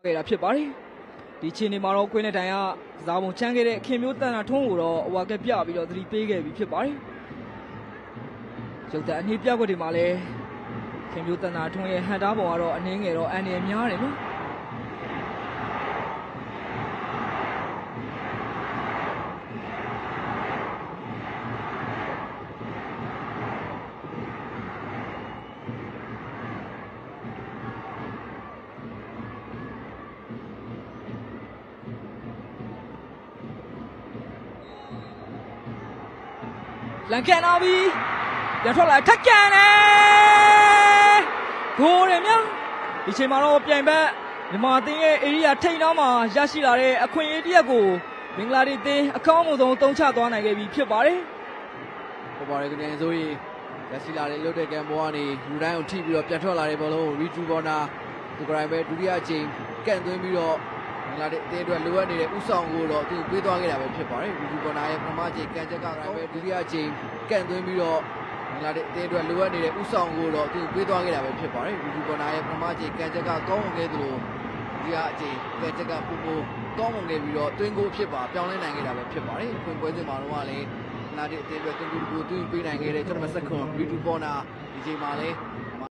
ခဲ့တာဖြစ်ပါတယ်ဒီချိန်ဒီမှာတော့ကွင်းနဲ့တိုင်ကဇာပုံချမ်းခဲ့တဲ့ခင်မျိုးတန်တာထုံးကိုတော့ဟိုကပြပြီးတော့သတိပေးခဲ့ပြီဖြစ်ပါတယ်ရုပ်သက်အနည်းပြကွက်တွေမှာလည်းခင်မျိုးတန်တာထုံးရဲ့ဟန်တာပုံကတော့အနည်းငယ်တော့အန်ရများတယ်နော်လန်ကန်လာပြီပြန်ထွက်လာထက်ကန်တယ်ဂိုးရများဒီချိန်မှာတော့ပြိုင်ဘက်မြန်မာသင်းရဲ့ area ထိန်နောက်မှာရရှိလာတဲ့အခွင့်အရေးတစ်ရပ်ကိုမင်္ဂလာဒေသင်းအကောင်းဆုံးတုံးချသွားနိုင်ခဲ့ပြီဖြစ်ပါတယ်ဟုတ်ပါတယ်ခင်ဗျာဆိုရင်ရရှိလာတဲ့လွတ်တဲ့ကံပေါ်ကနေလူတိုင်းကိုထိပြီးတော့ပြန်ထွက်လာတဲ့ဘောလုံးကို Ritu Corner သူကရိုင်ပဲဒုတိယအချိန်ကန့်သွင်းပြီးတော့မင်္ဂလာဒေသင်းအတွက်လိုအပ်နေတဲ့ဥဆောင်ကိုတော့သူပေးသွားခဲ့တာပဲဖြစ်ပါတယ် Ritu Corner ရဲ့ပထမအချိန်ကန့်ချက်ကရိုင်ပဲဒုတိယအချိန်ကန့်သွင်းပြီးတော့မင်္ဂလာဒေသင်းအတွက်လိုအပ်နေတဲ့ဥဆောင်ကိုတော့သူပေးသွားခဲ့တာပဲဖြစ်ပါတယ် Ritu Corner ရဲ့ပထမအချိန်ကန့်ချက်ကကောင်းဝင်ခဲ့သလိုဒုတိယအချိန်ကန့်ချက်ကပိုကောင်းဝင်ခဲ့ပြီးတော့တွင်းကိုအဖြစ်ပါပြောင်းလဲနိုင်ခဲ့တာပဲဖြစ်ပါတယ်ခွင့်ပွဲစဉ်မှာတော့လည်းနာဒီအတင်းအတွက်တူတူပေးနိုင်ခဲ့တဲ့ကျွန်တော်ဆက်ခွန် Ritu Corner ဒီချိန်မှာလည်း